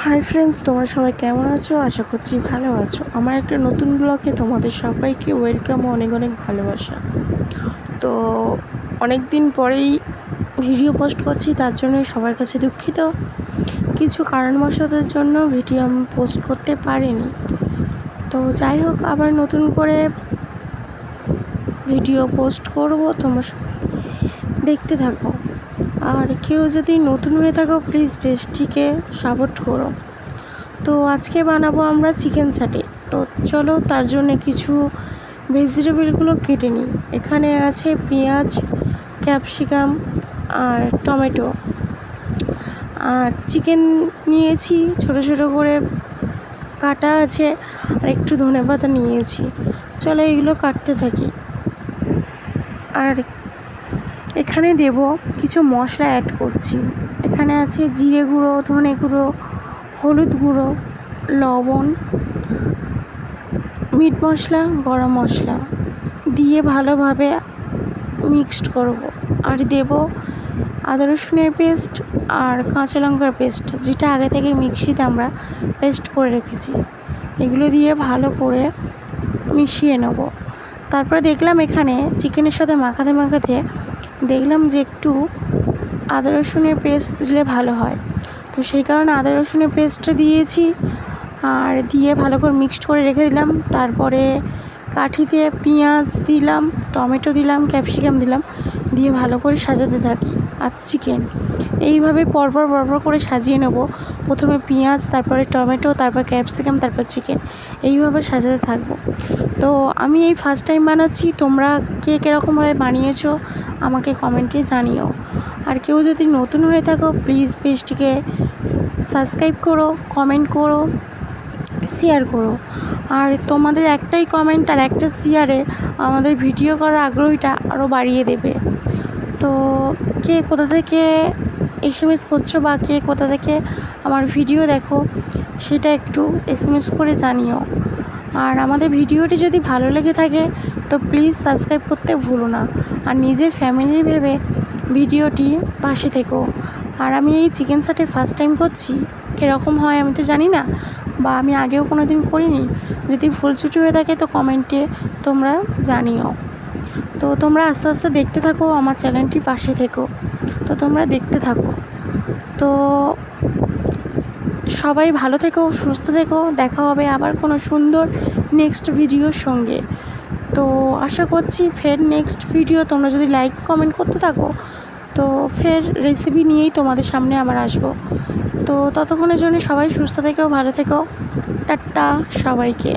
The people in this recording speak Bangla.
হাই ফ্রেন্ডস, তোমরা সবাই কেমন আছো? আশা করছি ভালো আছো। আমার একটা নতুন ব্লগে তোমাদের সবাইকে ওয়েলকাম, অনেক অনেক ভালোবাসা। তো অনেক দিন পরেই ভিডিও পোস্ট করছি, তার জন্য সবার কাছে দুঃখিত। কিছু কারণবশতের জন্য ভিডিও আমি পোস্ট করতে পারিনি। তো যাই হোক, আবার নতুন করে ভিডিও পোস্ট করব, তোমরা দেখতে থাকো। আর কেউ যদি নতুন হয়ে থাকো, প্লিজ পেজটিকে সাপোর্ট করো। তো আজকে বানাবো আমরা চিকেন চাটে। তো চলো, তার জন্য কিছু ভেজিটেবলগুলো কেটে নিই। এখানে আছে পেঁয়াজ, ক্যাপসিকাম আর টমেটো। আর চিকেন নিয়েছি, ছোট ছোট করে কাটা আছে, আর একটু ধনেপাতা নিয়েছি। চলো এগুলো কাটতে থাকি। আর এখানে দেব কিছু মশলা অ্যাড করছি। এখানে আছে জিরে গুঁড়ো, ধনে গুঁড়ো, হলুদ গুঁড়ো, লবণ, মিট মশলা, গরম মশলা দিয়ে ভালোভাবে মিক্সড করব। আর দেব আদা রসুনের পেস্ট আর কাঁচা লঙ্কার পেস্ট, যেটা আগে থেকে মিক্সিতে আমরা পেস্ট করে রেখেছি। এগুলো দিয়ে ভালো করে মিশিয়ে নেব। তারপরে দেখলাম এখানে চিকেনের সাথে মাখাতে মাখাতে দেখলাম যে একটু আদা রসুনের পেস্ট দিলে ভালো হয়। তো সেই কারণে আদা রসুনের পেস্টটা দিয়েছি আর দিয়ে ভালো করে মিক্সড করে রেখে দিলাম। তারপরে কাঠিতে পেঁয়াজ দিলাম, টমেটো দিলাম, ক্যাপসিকাম দিলাম, দিয়ে ভালো করে সাজাতে থাকি। আর চিকেন এইভাবে পরপর করে সাজিয়ে নেব। প্রথমে পেঁয়াজ, তারপরে টমেটো, তারপর ক্যাপসিকাম, তারপর চিকেন, এইভাবে সাজাতে থাকবো। তো আমি এই ফার্স্ট টাইম বানাচ্ছি, তোমরা কে কীরকমভাবে বানিয়েছো আমাকে কমেন্টে জানিও। আর কেউ যদি নতুন হয়ে থাকো, প্লিজ পেজটিকে সাবস্ক্রাইব করো, কমেন্ট করো, শেয়ার করো। আর তোমাদের একটাই কমেন্ট আর একটা শেয়ারে আমাদের ভিডিও করার আগ্রহীটা আরও বাড়িয়ে দেবে। তো কে কোথা থেকে এসএমএস করছো বা কে কোথা থেকে আমার ভিডিও দেখো, সেটা একটু এসএমএস করে জানিও। আর আমাদের ভিডিওটি যদি ভালো লেগে থাকে তো প্লিজ সাবস্ক্রাইব করতে ভুলো না। আর নিজের ফ্যামিলি ভেবে ভিডিওটি পাশে থেকো। আর আমি এই চিকেন চাটে ফার্স্ট টাইম করছি, কীরকম হয় আমি তো জানি না, বা আমি আগেও কোনো দিন করিনি। যদি ভুল ত্রুটি হয়ে থাকে তো কমেন্টে তোমরা জানিও। তো তোমরা আস্তে আস্তে দেখতে থাকো, আমার চ্যানেলটির পাশে থেকো। তো তোমরা দেখতে থাকো। তো সবাই ভালো থেকো, সুস্থ থেকো। দেখা হবে আবার কোনো সুন্দর নেক্সট ভিডিওর সঙ্গে। তো আশা করছি ফের নেক্সট ভিডিও তোমরা যদি লাইক কমেন্ট করতে থাকো, তো ফের রেসিপি নিয়েই তোমাদের সামনে আবার আসবো। তো ততক্ষণের জন্য সবাই সুস্থ থেকো, ভালো থেকো। টাটা সবাইকে।